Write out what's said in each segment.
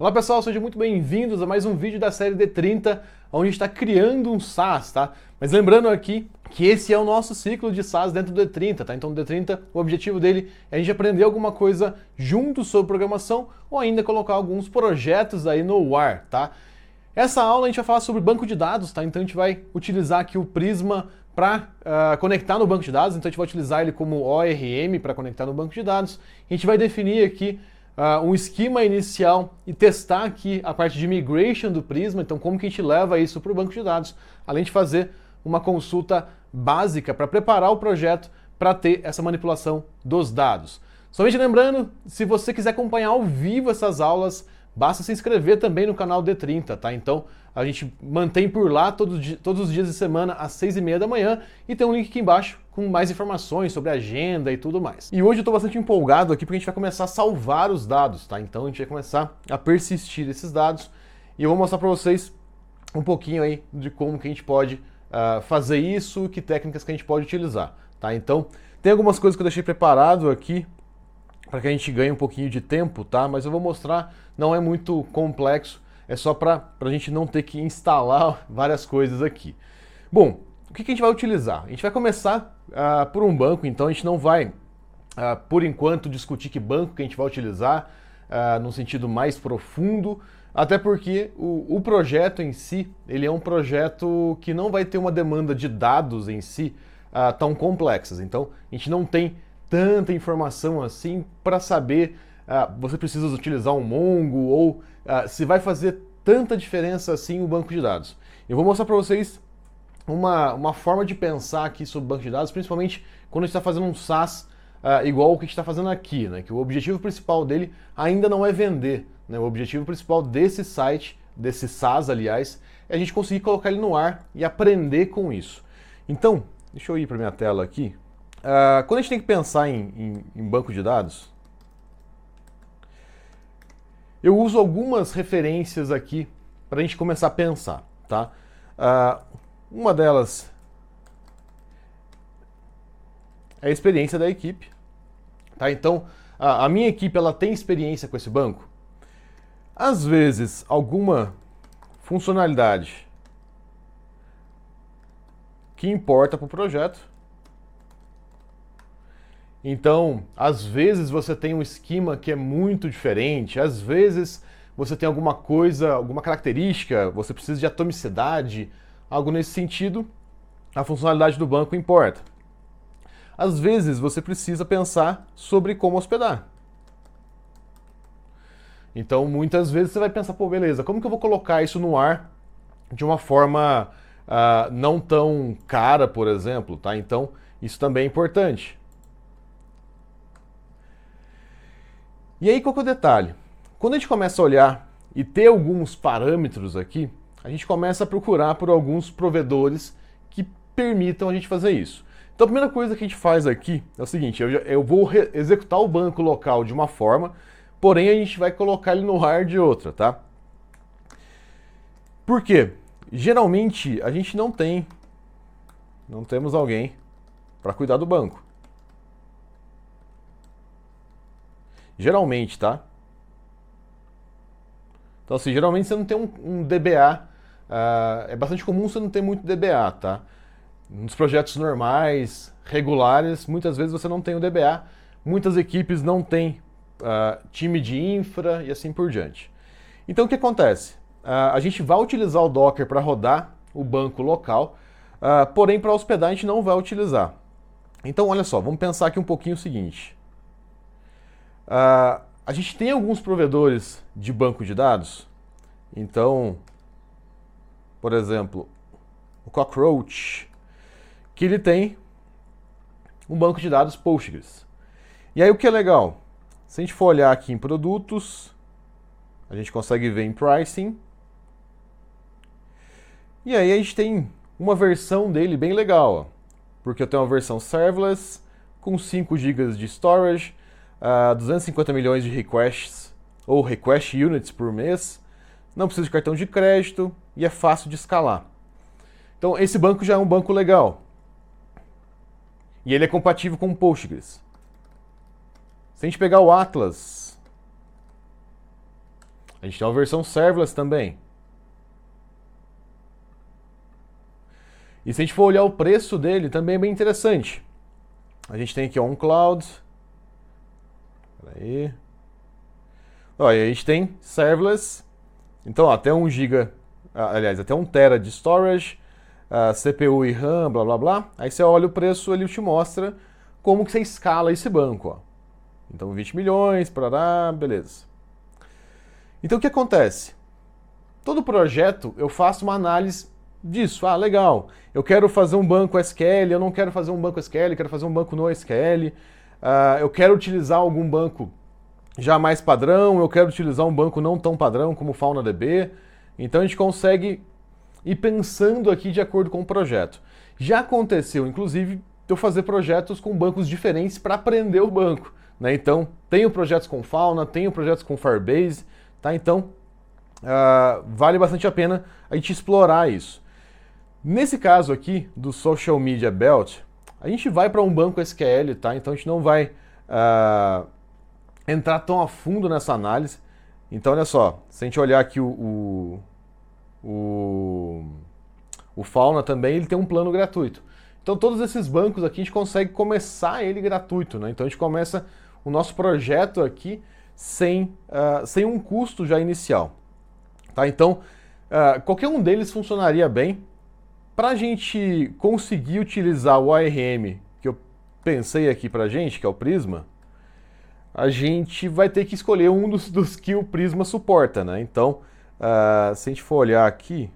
Olá pessoal, sejam muito bem-vindos a mais um vídeo da série D30, onde a gente está criando um SaaS, tá? Mas lembrando aqui que esse é o nosso ciclo de SaaS dentro do D30, tá? Então o D30, o objetivo dele é a gente aprender alguma coisa junto sobre programação ou ainda colocar alguns projetos aí no ar, tá? Essa aula a gente vai falar sobre banco de dados, tá? Então a gente vai utilizar aqui o Prisma para conectar no banco de dados, então a gente vai utilizar ele como ORM para conectar no banco de dados. A gente vai definir aqui um esquema inicial e testar aqui a parte de migration do Prisma, então como que a gente leva isso para o banco de dados, além de fazer uma consulta básica para preparar o projeto para ter essa manipulação dos dados. Somente lembrando, se você quiser acompanhar ao vivo essas aulas, basta se inscrever também no canal D30, tá? Então a gente mantém por lá todos os dias de semana às 6h30 da manhã e tem um link aqui embaixo com mais informações sobre a agenda e tudo mais. E hoje eu estou bastante empolgado aqui porque a gente vai começar a salvar os dados, tá? Então a gente vai começar a persistir esses dados e eu vou mostrar para vocês um pouquinho aí de como que a gente pode fazer isso, que técnicas que a gente pode utilizar, tá? Então tem algumas coisas que eu deixei preparado aqui para que a gente ganhe um pouquinho de tempo, tá? Mas eu vou mostrar, não é muito complexo, é só para a gente não ter que instalar várias coisas aqui. Bom, o que a gente vai utilizar? A gente vai começar por um banco, então a gente não vai, por enquanto, discutir que banco que a gente vai utilizar num sentido mais profundo, até porque o projeto em si, ele é um projeto que não vai ter uma demanda de dados em si tão complexas. Então, a gente não tem tanta informação assim para saber você precisa utilizar um Mongo ou se vai fazer tanta diferença assim o banco de dados. Eu vou mostrar para vocês uma forma de pensar aqui sobre banco de dados, principalmente quando a gente está fazendo um SaaS igual o que a gente está fazendo aqui, né? Que o objetivo principal dele ainda não é vender, né? O objetivo principal desse site, desse SaaS, aliás, é a gente conseguir colocar ele no ar e aprender com isso. Então, deixa eu ir para minha tela aqui. Quando a gente tem que pensar em banco de dados, eu uso algumas referências aqui para a gente começar a pensar, tá? Uma delas é a experiência da equipe, tá? Então, a minha equipe ela tem experiência com esse banco. Às vezes, alguma funcionalidade que importa para o projeto. Então, às vezes você tem um esquema que é muito diferente, às vezes você tem alguma coisa, alguma característica, você precisa de atomicidade, algo nesse sentido, a funcionalidade do banco importa. Às vezes você precisa pensar sobre como hospedar. Então, muitas vezes você vai pensar, pô, beleza, como que eu vou colocar isso no ar de uma forma não tão cara, por exemplo, tá? Então, isso também é importante. E aí, qual que é o detalhe? Quando a gente começa a olhar e ter alguns parâmetros aqui, a gente começa a procurar por alguns provedores que permitam a gente fazer isso. Então, a primeira coisa que a gente faz aqui é o seguinte, eu vou executar o banco local de uma forma, porém a gente vai colocar ele no ar de outra, tá? Por quê? Geralmente, a gente não temos alguém para cuidar do banco. Geralmente, tá? Então, assim, geralmente você não tem um DBA. É bastante comum você não ter muito DBA, tá? Nos projetos normais, regulares, muitas vezes você não tem o DBA. Muitas equipes não têm time de infra e assim por diante. Então, o que acontece? A gente vai utilizar o Docker para rodar o banco local, porém, para hospedar a gente não vai utilizar. Então, olha só, vamos pensar aqui um pouquinho o seguinte. A gente tem alguns provedores de banco de dados. Então, por exemplo, o Cockroach, que ele tem um banco de dados Postgres. E aí o que é legal? Se a gente for olhar aqui em produtos, a gente consegue ver em pricing. E aí a gente tem uma versão dele bem legal, ó, porque eu tenho uma versão serverless com 5 GB de storage, 250 milhões de requests ou request units por mês, não precisa de cartão de crédito e é fácil de escalar. Então esse banco já é um banco legal. E ele é compatível com o Postgres. Se a gente pegar o Atlas, A gente tem uma versão serverless também. E se a gente for olhar o preço dele, também é bem interessante. A gente tem aqui OnCloud. Peraí. Olha, a gente tem serverless. Então, ó, até 1 GB, aliás, até 1 TB de storage, CPU e RAM, blá blá blá. Aí você olha o preço, ele te mostra como que você escala esse banco, ó. Então 20 milhões, parará, beleza. Então o que acontece? Todo projeto eu faço uma análise disso. Ah, legal, eu quero fazer um banco SQL, eu não quero fazer um banco SQL, eu quero fazer um banco no SQL. Eu quero utilizar algum banco já mais padrão, eu quero utilizar um banco não tão padrão como o FaunaDB. Então a gente consegue ir pensando aqui de acordo com o projeto. Já aconteceu, inclusive, de eu fazer projetos com bancos diferentes para aprender o banco, né? Então, tenho projetos com Fauna, tenho projetos com Firebase, tá? Então, vale bastante a pena a gente explorar isso. Nesse caso aqui, do Social Media Belt, a gente vai para um banco SQL, tá? Então, a gente não vai entrar tão a fundo nessa análise. Então, olha só, se a gente olhar aqui o Fauna também, ele tem um plano gratuito. Então todos esses bancos aqui a gente consegue começar ele gratuito, né? Então a gente começa o nosso projeto aqui sem um custo já inicial. Tá? Então qualquer um deles funcionaria bem. Para a gente conseguir utilizar o ARM que eu pensei aqui para a gente, que é o Prisma, a gente vai ter que escolher um dos que o Prisma suporta, né? Então, se a gente for olhar aqui,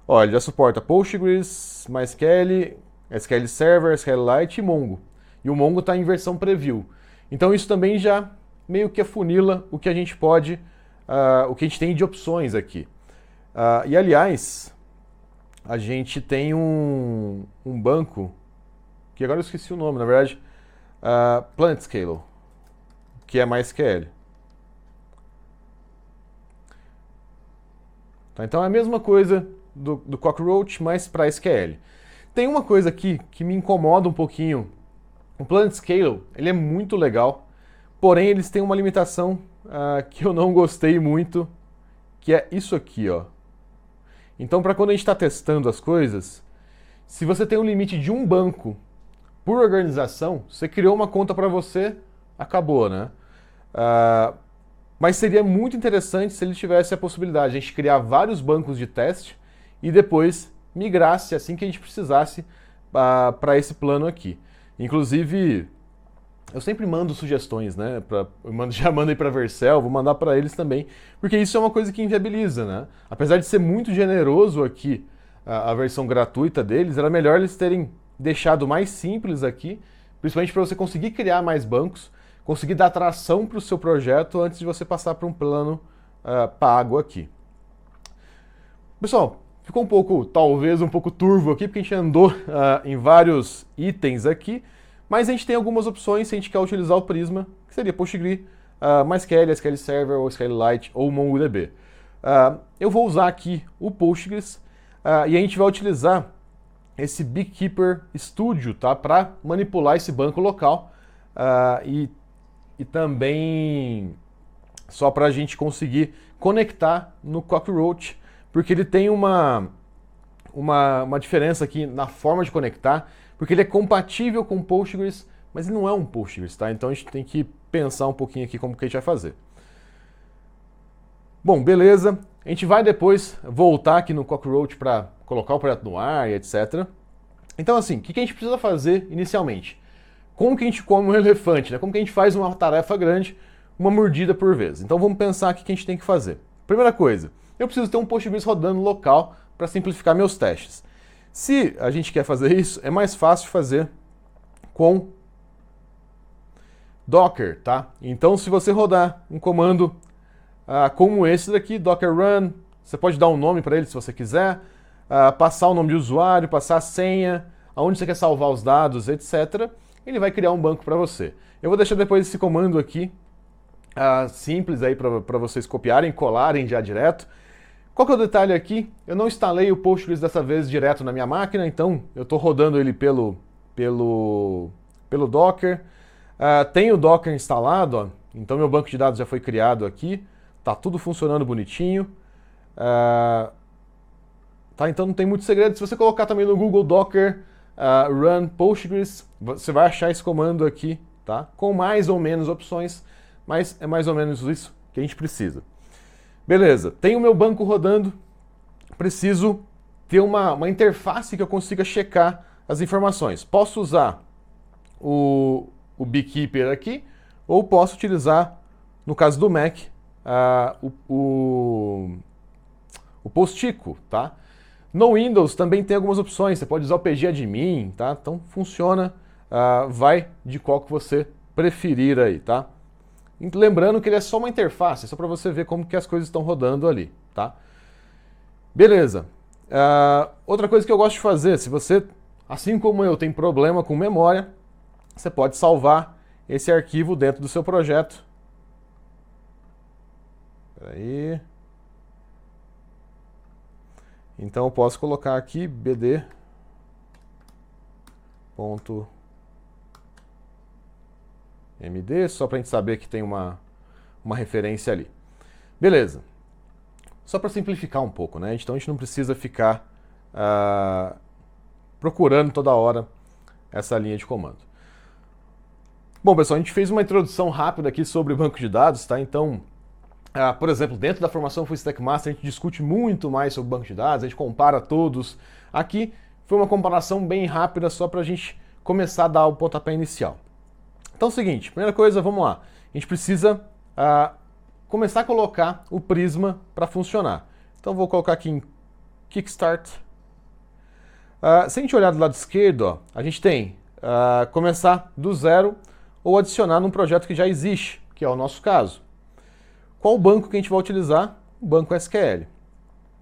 olha, ele já suporta Postgres, MySQL, SQL Server, SQLite e Mongo. E o Mongo está em versão preview. Então isso também já meio que afunila o que a gente pode, o que a gente tem de opções aqui. E aliás, a gente tem um banco, que agora eu esqueci o nome, na verdade, PlanetScale, que é MySQL. Tá, então é a mesma coisa do Cockroach, mas para SQL. Tem uma coisa aqui que me incomoda um pouquinho. O PlanetScale, ele é muito legal, porém eles têm uma limitação que eu não gostei muito, que é isso aqui, ó. Então, para quando a gente está testando as coisas, se você tem um limite de um banco por organização, você criou uma conta para você, acabou, né? Mas seria muito interessante se ele tivesse a possibilidade de a gente criar vários bancos de teste e depois migrasse assim que a gente precisasse para esse plano aqui. Inclusive, eu sempre mando sugestões, né? Já mandei para a Vercel, vou mandar para eles também, porque isso é uma coisa que inviabiliza, né? Apesar de ser muito generoso aqui a versão gratuita deles, era melhor eles terem deixado mais simples aqui, principalmente para você conseguir criar mais bancos, conseguir dar tração para o seu projeto antes de você passar para um plano pago aqui. Pessoal, ficou talvez um pouco turvo aqui, porque a gente andou em vários itens aqui, mas a gente tem algumas opções se a gente quer utilizar o Prisma, que seria Postgre, MySQL, SQL Server, ou SQLite, ou MongoDB. Eu vou usar aqui o Postgres, e a gente vai utilizar esse Beekeeper Studio, tá, para manipular esse banco local, e também só para a gente conseguir conectar no Cockroach, porque ele tem uma diferença aqui na forma de conectar, porque ele é compatível com Postgres, mas ele não é um Postgres, tá? Então a gente tem que pensar um pouquinho aqui como que a gente vai fazer. Bom, beleza. A gente vai depois voltar aqui no Cockroach para colocar o projeto no ar e etc. Então assim, o que a gente precisa fazer inicialmente? Como que a gente come um elefante, né? Como que a gente faz uma tarefa grande, uma mordida por vez? Então vamos pensar aqui o que a gente tem que fazer. Primeira coisa, eu preciso ter um Postgres rodando local para simplificar meus testes. Se a gente quer fazer isso, é mais fácil fazer com Docker, tá? Então se você rodar um comando como esse daqui, docker run, você pode dar um nome para ele se você quiser, passar o nome de usuário, passar a senha, aonde você quer salvar os dados, etc. Ele vai criar um banco para você. Eu vou deixar depois esse comando aqui, simples aí para vocês copiarem, colarem já direto. Qual que é o detalhe aqui? Eu não instalei o Postgres dessa vez direto na minha máquina, então eu estou rodando ele pelo Docker. Tem o Docker instalado, ó, então meu banco de dados já foi criado aqui, tá tudo funcionando bonitinho. Tá, então não tem muito segredo. Se você colocar também no Google Docker run Postgres, você vai achar esse comando aqui, tá? Com mais ou menos opções, mas é mais ou menos isso que a gente precisa. Beleza, tenho o meu banco rodando, preciso ter uma interface que eu consiga checar as informações. Posso usar o Beekeeper aqui, ou posso utilizar, no caso do Mac, o Postico, tá? No Windows também tem algumas opções, você pode usar o pgadmin, tá? Então funciona, vai de qual que você preferir aí, tá? Lembrando que ele é só uma interface, só para você ver como que as coisas estão rodando ali, tá? Beleza. Outra coisa que eu gosto de fazer, se você, assim como eu, tem problema com memória, você pode salvar esse arquivo dentro do seu projeto. Espera aí. Então eu posso colocar aqui bd.md, só para a gente saber que tem uma referência ali. Beleza. Só para simplificar um pouco, né? Então a gente não precisa ficar procurando toda hora essa linha de comando. Bom, pessoal, a gente fez uma introdução rápida aqui sobre banco de dados, tá? Então, por exemplo, dentro da formação Full Stack Master, a gente discute muito mais sobre banco de dados, a gente compara todos. Aqui foi uma comparação bem rápida só para a gente começar a dar o pontapé inicial. Então é o seguinte, primeira coisa, vamos lá. A gente precisa começar a colocar o Prisma para funcionar. Então vou colocar aqui em Kickstart. Se a gente olhar do lado esquerdo, ó, a gente tem começar do zero ou adicionar num projeto que já existe, que é o nosso caso. Qual o banco que a gente vai utilizar? O banco SQL.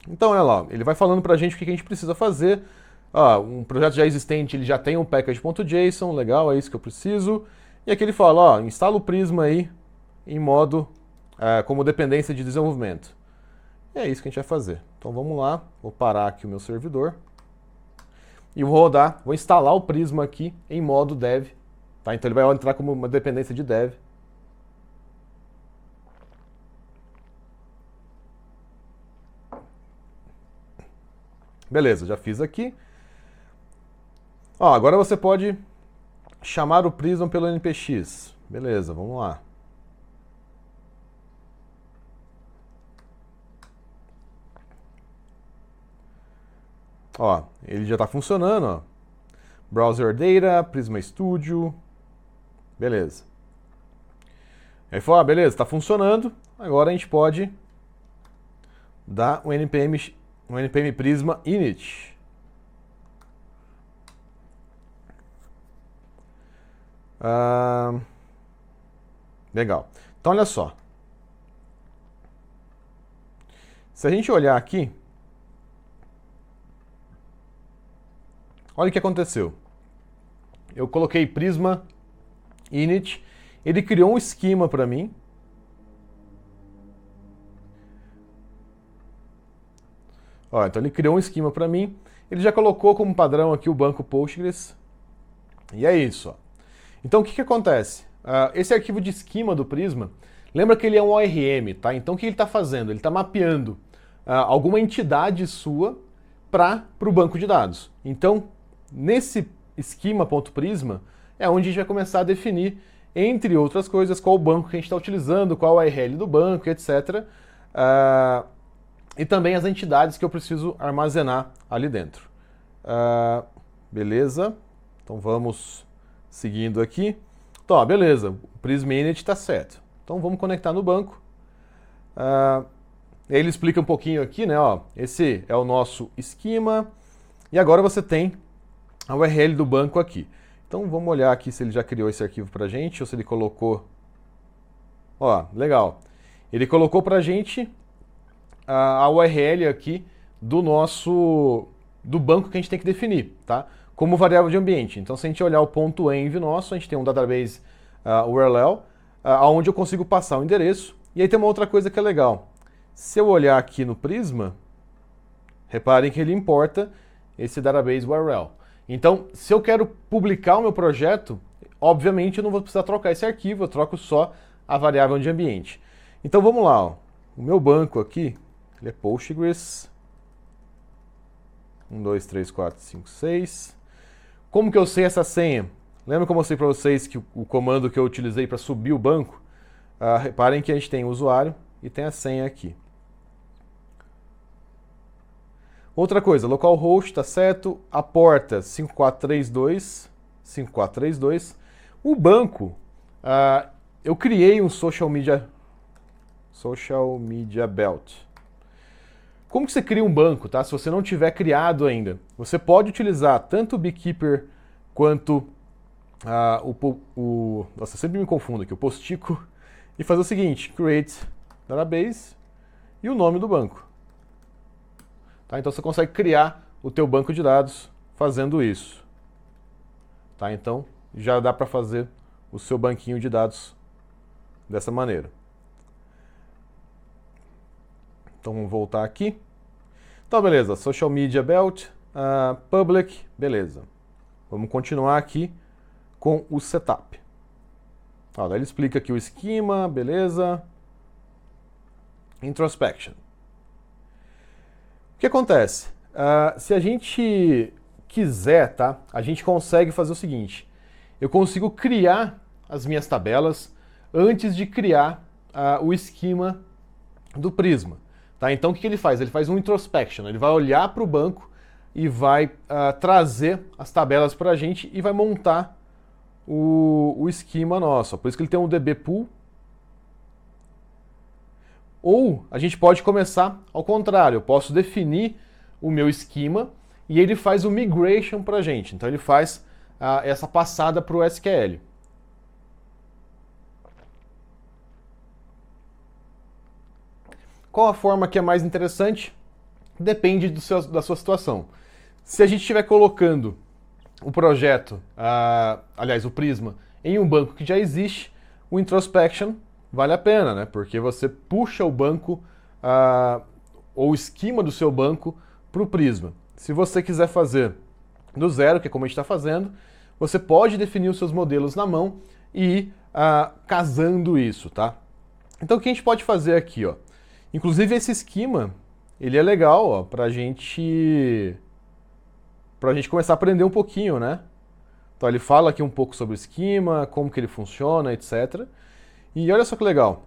Então, olha lá, ele vai falando para a gente o que a gente precisa fazer. Um projeto já existente, ele já tem um package.json, legal, é isso que eu preciso. E aqui ele fala, instala o Prisma aí em modo como dependência de desenvolvimento. E é isso que a gente vai fazer. Então vamos lá, vou parar aqui o meu servidor. E vou instalar o Prisma aqui em modo dev. Tá? Então ele vai entrar como uma dependência de dev. Beleza, já fiz aqui. Agora você pode chamar o Prisma pelo npx. Beleza, vamos lá. Ele já está funcionando. Ó. Browser Data, Prisma Studio. Beleza. Aí falou, beleza, está funcionando. Agora a gente pode dar um npm Prisma init. Legal. Então olha só. Se a gente olhar aqui, olha o que aconteceu. Eu coloquei Prisma init, ele criou um esquema para mim. Então ele criou um esquema para mim, ele já colocou como padrão aqui o banco Postgres, e é isso. Então o que acontece? Esse arquivo de esquema do Prisma, lembra que ele é um ORM, tá? Então o que ele está fazendo? Ele está mapeando alguma entidade sua para o banco de dados. Então, nesse esquema.prisma é onde a gente vai começar a definir, entre outras coisas, qual o banco que a gente está utilizando, qual a URL do banco, etc. E também as entidades que eu preciso armazenar ali dentro. Beleza? Então vamos seguindo aqui. Então, beleza, o Prisma init está certo. Então vamos conectar no banco. Ele explica um pouquinho aqui, né? Esse é o nosso esquema. E agora você tem a URL do banco aqui. Então vamos olhar aqui se ele já criou esse arquivo para a gente, ou se ele colocou... legal. Ele colocou para a gente a URL aqui do banco que a gente tem que definir, tá? Como variável de ambiente. Então se a gente olhar o ponto .env nosso, a gente tem um database URL, onde eu consigo passar o endereço. E aí tem uma outra coisa que é legal. Se eu olhar aqui no Prisma, reparem que ele importa esse database URL. Então, se eu quero publicar o meu projeto, obviamente eu não vou precisar trocar esse arquivo, eu troco só a variável de ambiente. Então vamos lá, ó. O meu banco aqui, ele é Postgres 1, 2, 3, 4, 5, 6. Como que eu sei essa senha? Lembra que eu mostrei para vocês que o comando que eu utilizei para subir o banco? Reparem que a gente tem o usuário e tem a senha aqui. Outra coisa, localhost está certo, a porta 5432, 5432. O banco, eu criei um social media belt. Como que você cria um banco, tá? Se você não tiver criado ainda, você pode utilizar tanto o Beekeeper quanto nossa, eu sempre me confundo aqui, o Postico, e fazer o seguinte, create database e o nome do banco. Tá? Então você consegue criar o teu banco de dados fazendo isso. Tá? Então já dá para fazer o seu banquinho de dados dessa maneira. Então vamos voltar aqui. Então beleza, Social Media Belt, Public, beleza. Vamos continuar aqui com o setup. Daí ele explica aqui o esquema, beleza. Introspection. O que acontece? Se a gente quiser, tá? A gente consegue fazer o seguinte. Eu consigo criar as minhas tabelas antes de criar o esquema do Prisma. Tá? Então o que ele faz? Ele faz um introspection. Ele vai olhar para o banco e vai trazer as tabelas para a gente e vai montar o esquema nosso. Por isso que ele tem um DB pool. Ou a gente pode começar ao contrário. Eu posso definir o meu esquema e ele faz o migration para a gente. Então ele faz essa passada para o SQL. Qual a forma que é mais interessante? Depende da sua situação. Se a gente estiver colocando o projeto, aliás, o Prisma, em um banco que já existe, o introspection vale a pena, né? Porque você puxa o banco, ou o esquema do seu banco, para o Prisma. Se você quiser fazer do zero, que é como a gente está fazendo, você pode definir os seus modelos na mão e ir casando isso, tá? Então o que a gente pode fazer aqui, ó? Inclusive esse esquema, ele é legal, ó, pra gente começar a aprender um pouquinho, né? Então ele fala aqui um pouco sobre o esquema, como que ele funciona, etc. E olha só que legal.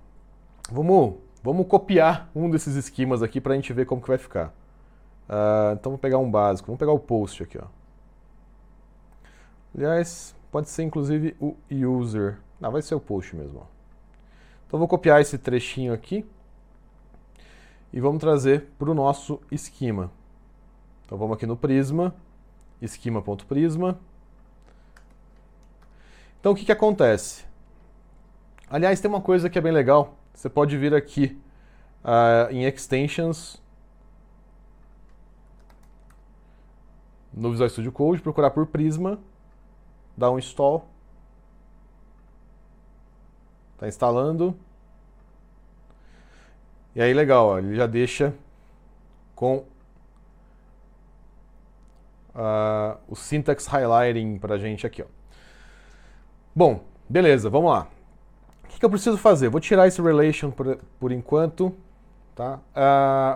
Vamos copiar um desses esquemas aqui pra gente ver como que vai ficar. Então vou pegar um básico, vamos pegar o post aqui, ó. Aliás, pode ser inclusive o user. Não, vai ser o post mesmo, ó. Então vou copiar esse trechinho aqui e vamos trazer para o nosso esquema. Então vamos aqui no Prisma, esquema.prisma. Então o que acontece? Aliás, tem uma coisa que é bem legal. Você pode vir aqui em Extensions, no Visual Studio Code, procurar por Prisma, dar um install. Está instalando. E aí legal, ó, ele já deixa com o syntax highlighting pra gente aqui, ó. Bom, beleza, vamos lá. O que eu preciso fazer? Vou tirar esse relation por enquanto, tá?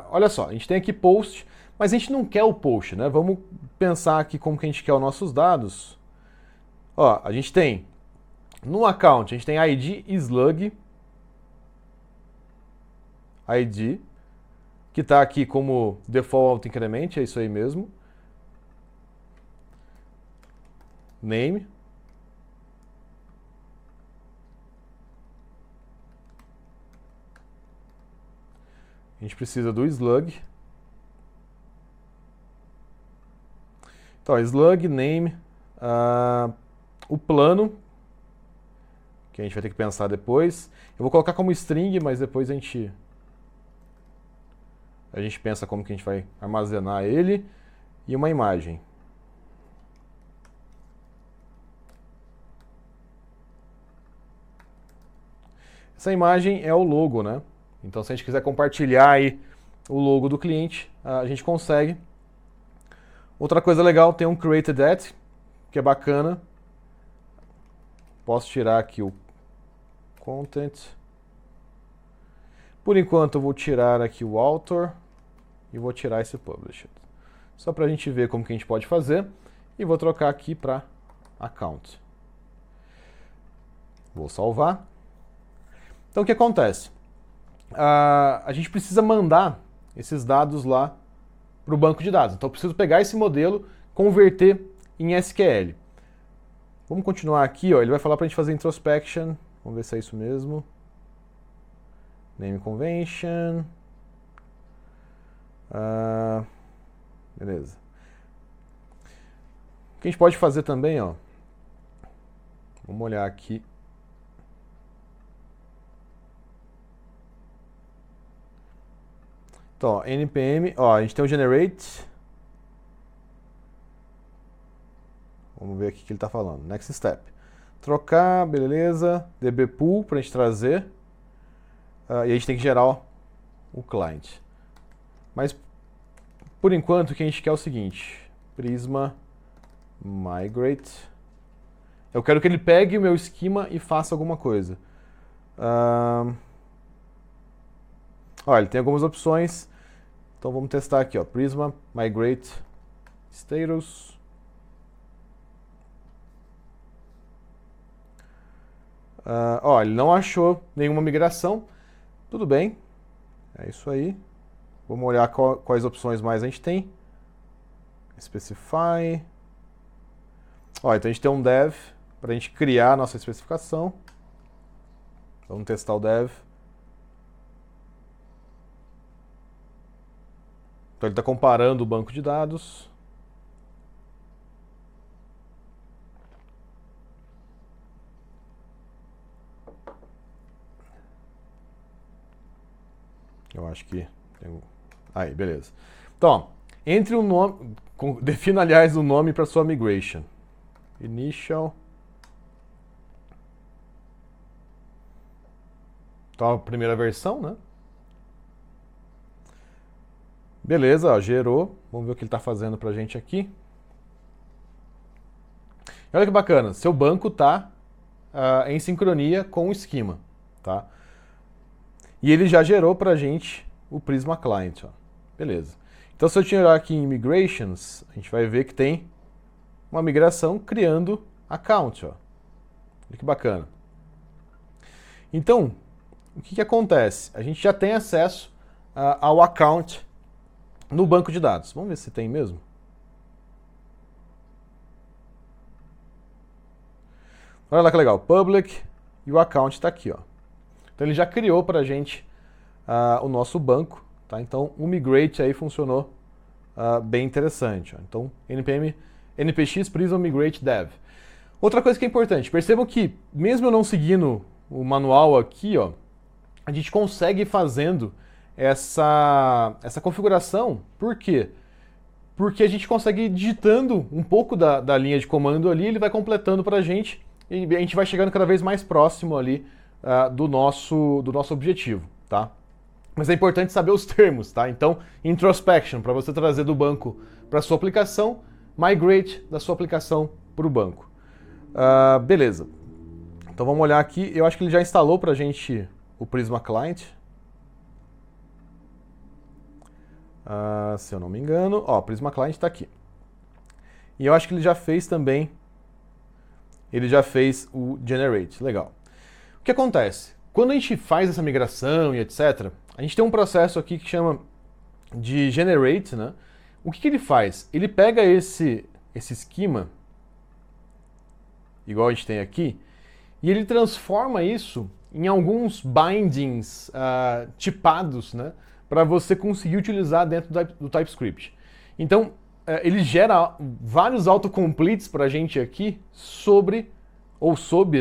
Olha só, a gente tem aqui post, mas a gente não quer o post, né? Vamos pensar aqui como que a gente quer os nossos dados. Ó, a gente tem no account, a gente tem ID e slug, ID, que está aqui como default increment, é isso aí mesmo. Name. A gente precisa do slug. Então, slug, name, o plano, que a gente vai ter que pensar depois. Eu vou colocar como string, mas depois a gente pensa como que a gente vai armazenar ele, e uma imagem. Essa imagem é o logo, né? Então se a gente quiser compartilhar aí o logo do cliente, a gente consegue. Outra coisa legal, tem um created at, que é bacana. Posso tirar aqui o content. Por enquanto eu vou tirar aqui o author e vou tirar esse published. Só para a gente ver como que a gente pode fazer. E vou trocar aqui para account. Vou salvar. Então o que acontece? A gente precisa mandar esses dados lá para o banco de dados. Então eu preciso pegar esse modelo, converter em SQL. Vamos continuar aqui, ó. Ele vai falar para a gente fazer introspection. Vamos ver se é isso mesmo. Name convention. Beleza. O que a gente pode fazer também, ó. Vamos olhar aqui. Então, ó, npm, ó, a gente tem o generate. Vamos ver aqui o que ele está falando. Next step. Trocar, beleza. dbpool para a gente trazer. E a gente tem que gerar o client. Mas, por enquanto, o que a gente quer é o seguinte. Prisma migrate. Eu quero que ele pegue o meu esquema e faça alguma coisa. Olha, ele tem algumas opções. Então vamos testar aqui, ó. Prisma migrate status. Ó, ele não achou nenhuma migração. Tudo bem. É isso aí. Vamos olhar quais opções mais a gente tem. Specify. Ó, então a gente tem um dev para a gente criar a nossa especificação. Vamos testar o dev. Então ele está comparando o banco de dados. Eu acho que tem... Aí, beleza. Então, ó, entre o nome... Defina, aliás, o nome para sua migration. Initial. Então, a primeira versão, né? Beleza, ó, gerou. Vamos ver o que ele está fazendo para a gente aqui. E olha que bacana. Seu banco está em sincronia com o esquema, tá? E ele já gerou para a gente o Prisma Client, ó. Beleza. Então, se eu tirar aqui em Migrations, a gente vai ver que tem uma migração criando account, ó. Olha que bacana. Então, o que acontece? A gente já tem acesso ao account no banco de dados. Vamos ver se tem mesmo. Olha lá que legal. Public e o account está aqui, ó. Então ele já criou para a gente o nosso banco, tá? Então o migrate aí funcionou bem interessante, ó. Então npx prisma migrate dev. Outra coisa que é importante, percebam que mesmo eu não seguindo o manual aqui, ó, a gente consegue ir fazendo essa configuração. Por quê? Porque a gente consegue ir digitando um pouco da linha de comando ali, ele vai completando para a gente e a gente vai chegando cada vez mais próximo ali do nosso objetivo, tá? Mas é importante saber os termos, tá? Então, introspection, para você trazer do banco para sua aplicação, migrate da sua aplicação para o banco. Beleza. Então vamos olhar aqui. Eu acho que ele já instalou para a gente o Prisma Client. Se eu não me engano. Ó, Prisma Client está aqui. E eu acho que ele já fez também. Ele já fez o Generate. Legal. O que acontece? Quando a gente faz essa migração e etc., a gente tem um processo aqui que chama de Generate, né? O que ele faz? Ele pega esse esquema, igual a gente tem aqui, e ele transforma isso em alguns bindings tipados, né? Para você conseguir utilizar dentro do TypeScript. Então, ele gera vários autocompletes para a gente aqui sobre,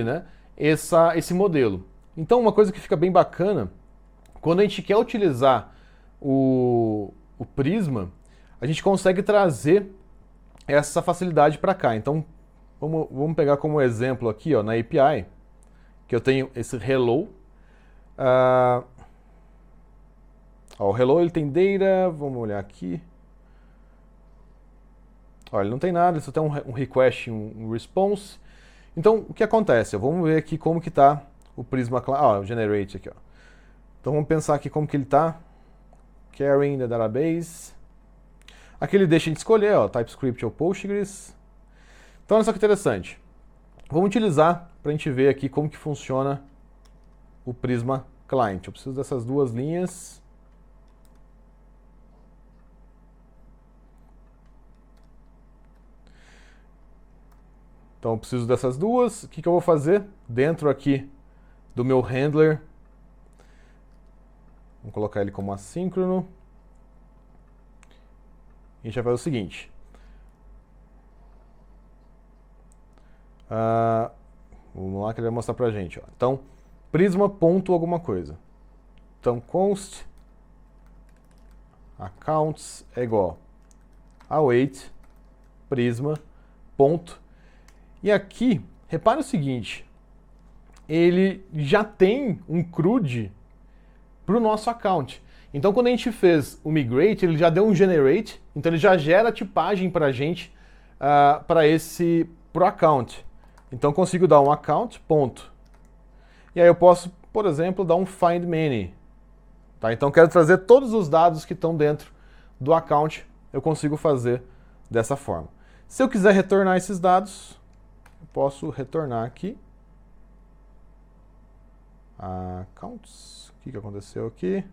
né, esse modelo. Então, uma coisa que fica bem bacana, quando a gente quer utilizar o Prisma, a gente consegue trazer essa facilidade para cá. Então, vamos pegar como exemplo aqui, ó, na API, que eu tenho esse hello. O hello ele tem data, vamos olhar aqui. Olha, ele não tem nada, ele só tem um request e um response. Então, o que acontece? Vamos ver aqui como que está o Prisma Client, o Generate aqui, ó. Então vamos pensar aqui como que ele está. Carrying the database. Aqui ele deixa a gente escolher, ó, TypeScript ou Postgres. Então olha só que interessante. Vamos utilizar para a gente ver aqui como que funciona o Prisma Client. Eu preciso dessas duas linhas. Então eu preciso dessas duas. O que que eu vou fazer? Dentro aqui do meu handler, vamos colocar ele como assíncrono. A gente vai fazer o seguinte. Vamos lá que ele vai mostrar pra gente. Ó. Então, prisma ponto alguma coisa. Então, const accounts é igual await prisma ponto. E aqui, repare o seguinte. Ele já tem um CRUD para o nosso account. Então, quando a gente fez o migrate, ele já deu um generate, então ele já gera a tipagem para a gente, pro account. Então, eu consigo dar um account, ponto. E aí eu posso, por exemplo, dar um find many. Tá? Então, eu quero trazer todos os dados que estão dentro do account, eu consigo fazer dessa forma. Se eu quiser retornar esses dados, eu posso retornar aqui. Accounts. O que aconteceu aqui?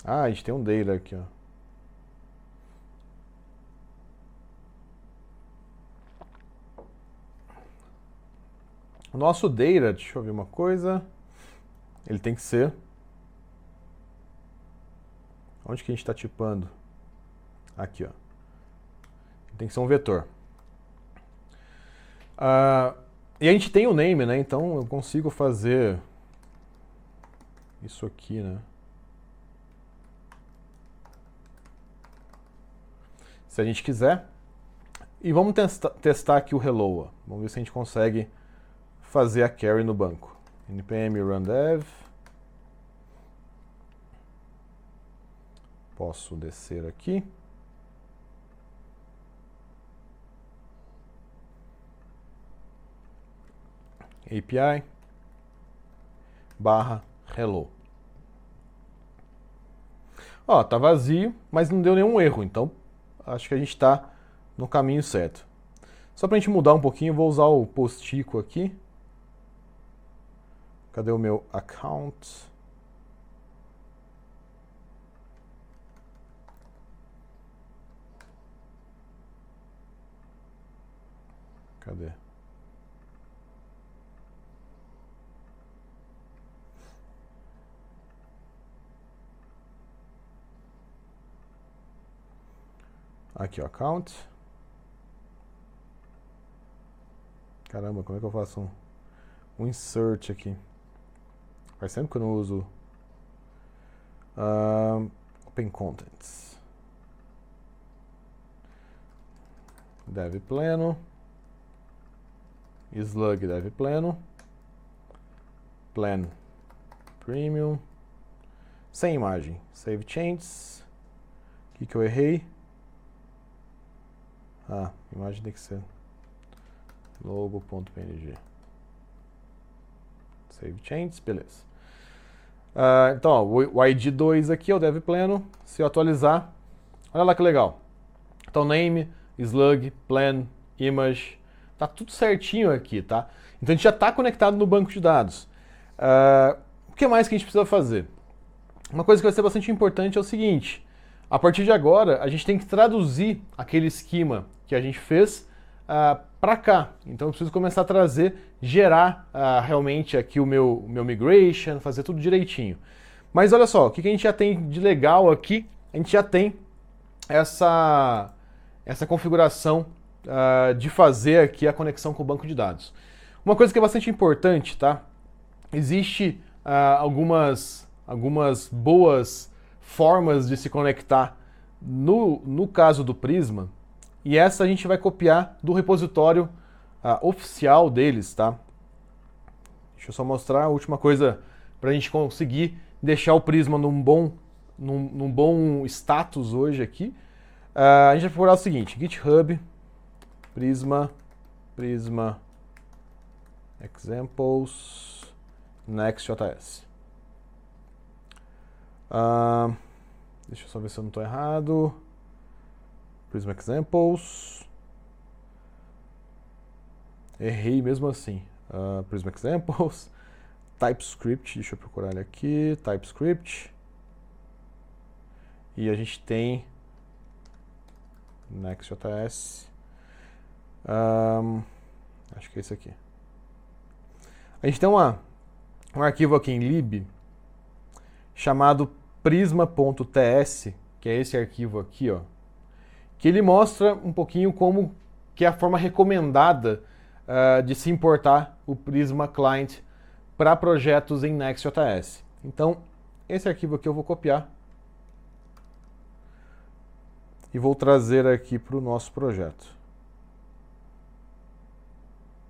A gente tem um data aqui, ó. O nosso data, deixa eu ver uma coisa. Ele tem que ser... Onde que a gente está tipando? Aqui, ó. Ele tem que ser um vetor. E a gente tem o name, né? Então eu consigo fazer isso aqui, né? Se a gente quiser. E vamos testar aqui o hello. Ó. Vamos ver se a gente consegue fazer a carry no banco. npm run dev. Posso descer aqui. API /hello. Ó, tá vazio, mas não deu nenhum erro, então acho que a gente está no caminho certo. Só para a gente mudar um pouquinho, eu vou usar o postico aqui. Cadê o meu account? Cadê? Aqui, o account. Caramba, como é que eu faço um insert aqui? Faz tempo que eu não uso Open Contents. Dev pleno. Slug dev pleno. Plan premium. Sem imagem. Save changes. O que eu errei? Imagem tem que ser logo.png. Save changes, beleza. Então, ó, o ID 2 aqui é o dev pleno. Se eu atualizar, olha lá que legal. Então, name, slug, plan, image, tá tudo certinho aqui, tá? Então, a gente já está conectado no banco de dados. O que mais que a gente precisa fazer? Uma coisa que vai ser bastante importante é o seguinte. A partir de agora, a gente tem que traduzir aquele esquema que a gente fez para cá. Então eu preciso começar a trazer, gerar realmente aqui o meu migration, fazer tudo direitinho. Mas olha só, o que a gente já tem de legal aqui? A gente já tem essa configuração de fazer aqui a conexão com o banco de dados. Uma coisa que é bastante importante, tá? Existe algumas boas formas de se conectar no caso do Prisma, e essa a gente vai copiar do repositório oficial deles, tá? Deixa eu só mostrar a última coisa para a gente conseguir deixar o Prisma num bom status hoje aqui. A gente vai procurar o seguinte, GitHub Prisma examples Next.js. Deixa eu só ver se eu não estou errado. Prisma examples. Errei mesmo assim. Prisma examples. TypeScript, deixa eu procurar ele aqui. TypeScript. E a gente tem Next.js. Acho que é esse aqui. A gente tem um arquivo aqui em lib chamado prisma.ts, que é esse arquivo aqui, ó, que ele mostra um pouquinho como que é a forma recomendada de se importar o Prisma Client para projetos em Next.js. Então, esse arquivo aqui eu vou copiar e vou trazer aqui para o nosso projeto.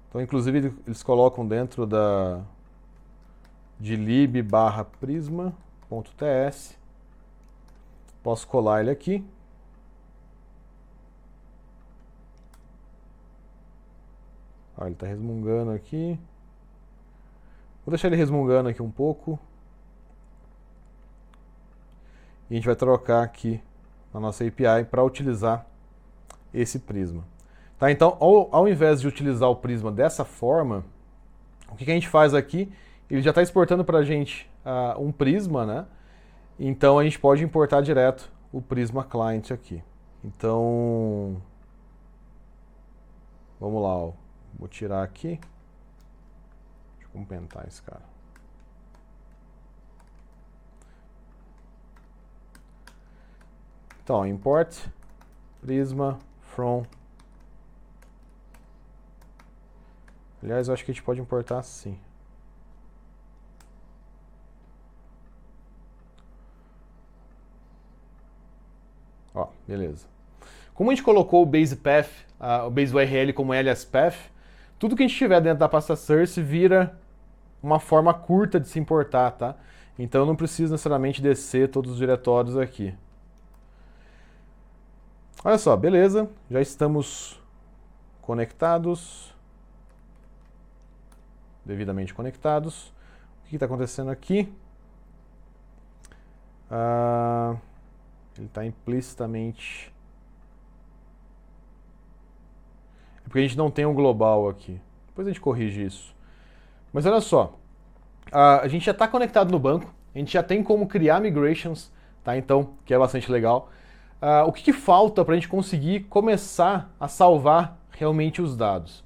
Então, inclusive, eles colocam dentro de lib/prisma.ts. Posso colar ele aqui. Ele está resmungando aqui. Vou deixar ele resmungando aqui um pouco. E a gente vai trocar aqui na nossa API para utilizar esse Prisma. Tá, então, ao invés de utilizar o Prisma dessa forma, o que a gente faz aqui? Ele já está exportando para a gente um Prisma, né? Então a gente pode importar direto o Prisma Client aqui. Então, vamos lá, ó. Vou tirar aqui. Deixa eu complementar esse cara. Então, import Prisma from. Aliás, eu acho que a gente pode importar assim. Ó, beleza. Como a gente colocou o base path, o base URL como alias path, tudo que a gente tiver dentro da pasta source vira uma forma curta de se importar, tá? Então eu não preciso necessariamente descer todos os diretórios aqui. Olha só, beleza. Já estamos conectados. Devidamente conectados. O que está acontecendo aqui? Ele está implicitamente... É porque a gente não tem um global aqui. Depois a gente corrige isso. Mas olha só. A gente já está conectado no banco. A gente já tem como criar migrations, tá? Então, que é bastante legal. O que falta para a gente conseguir começar a salvar realmente os dados?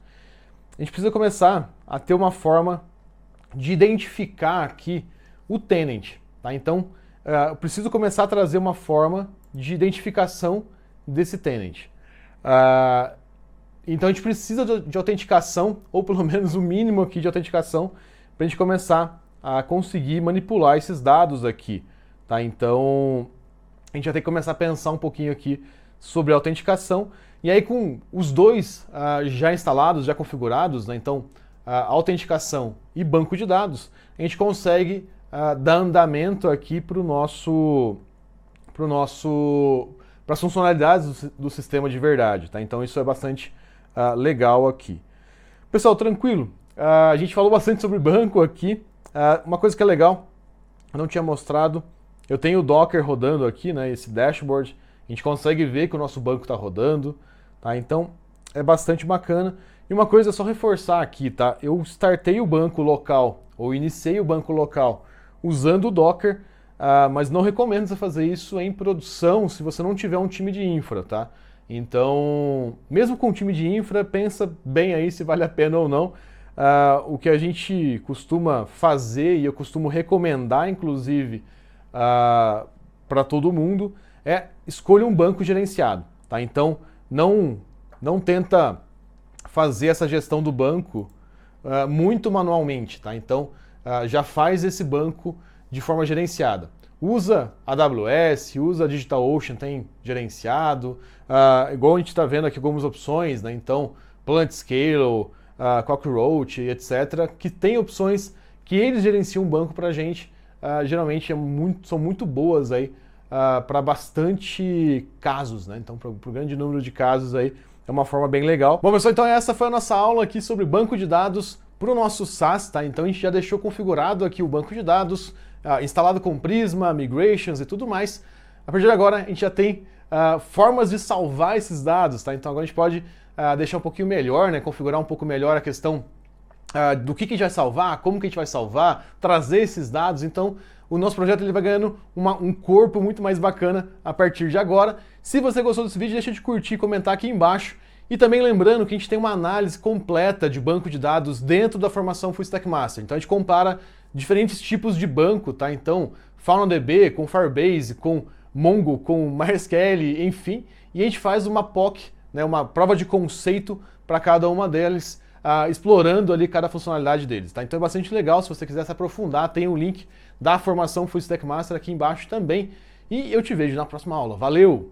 A gente precisa começar a ter uma forma de identificar aqui o tenant, tá? Então, eu preciso começar a trazer uma forma de identificação desse tenant. Então a gente precisa de autenticação, ou pelo menos o mínimo aqui de autenticação, para a gente começar a conseguir manipular esses dados aqui, tá? Então a gente vai ter que começar a pensar um pouquinho aqui sobre a autenticação. E aí com os dois já instalados, já configurados, né? Então autenticação e banco de dados, a gente consegue dar andamento aqui para as funcionalidades do sistema de verdade, tá? Então isso é bastante legal aqui. Pessoal, tranquilo? A gente falou bastante sobre banco aqui. Uma coisa que é legal, eu não tinha mostrado, eu tenho o Docker rodando aqui, né? Esse dashboard, a gente consegue ver que o nosso banco está rodando, tá? Então é bastante bacana. E uma coisa é só reforçar aqui, tá? Eu startei o banco local, ou iniciei o banco local usando o Docker, mas não recomendo você fazer isso em produção se você não tiver um time de infra, tá? Então, mesmo com um time de infra, pensa bem aí se vale a pena ou não. O que a gente costuma fazer, e eu costumo recomendar, inclusive, para todo mundo, é escolha um banco gerenciado, tá? Então, não tenta fazer essa gestão do banco muito manualmente, tá? Então, já faz esse banco de forma gerenciada. Usa AWS, usa DigitalOcean, tem gerenciado, igual a gente está vendo aqui algumas opções, né? Então, PlantScale, Cockroach, etc., que tem opções que eles gerenciam um banco para a gente, geralmente são muito boas aí para bastante casos, né? Então, para o grande número de casos aí, é uma forma bem legal. Bom, pessoal, então essa foi a nossa aula aqui sobre banco de dados para o nosso SaaS, tá? Então a gente já deixou configurado aqui o banco de dados, instalado com Prisma, migrations e tudo mais. A partir de agora a gente já tem formas de salvar esses dados, tá? Então agora a gente pode deixar um pouquinho melhor, né? Configurar um pouco melhor a questão do que a gente vai salvar, como que a gente vai salvar, trazer esses dados. Então o nosso projeto ele vai ganhando um corpo muito mais bacana a partir de agora. Se você gostou desse vídeo, deixa de curtir e comentar aqui embaixo. E também lembrando que a gente tem uma análise completa de banco de dados dentro da formação Full Stack Master. Então a gente compara diferentes tipos de banco, tá? Então FaunaDB com Firebase, com Mongo, com MySQL, enfim. E a gente faz uma POC, né, uma prova de conceito para cada uma delas, explorando ali cada funcionalidade deles, tá? Então é bastante legal, se você quiser se aprofundar, tem o link da formação Full Stack Master aqui embaixo também. E eu te vejo na próxima aula. Valeu!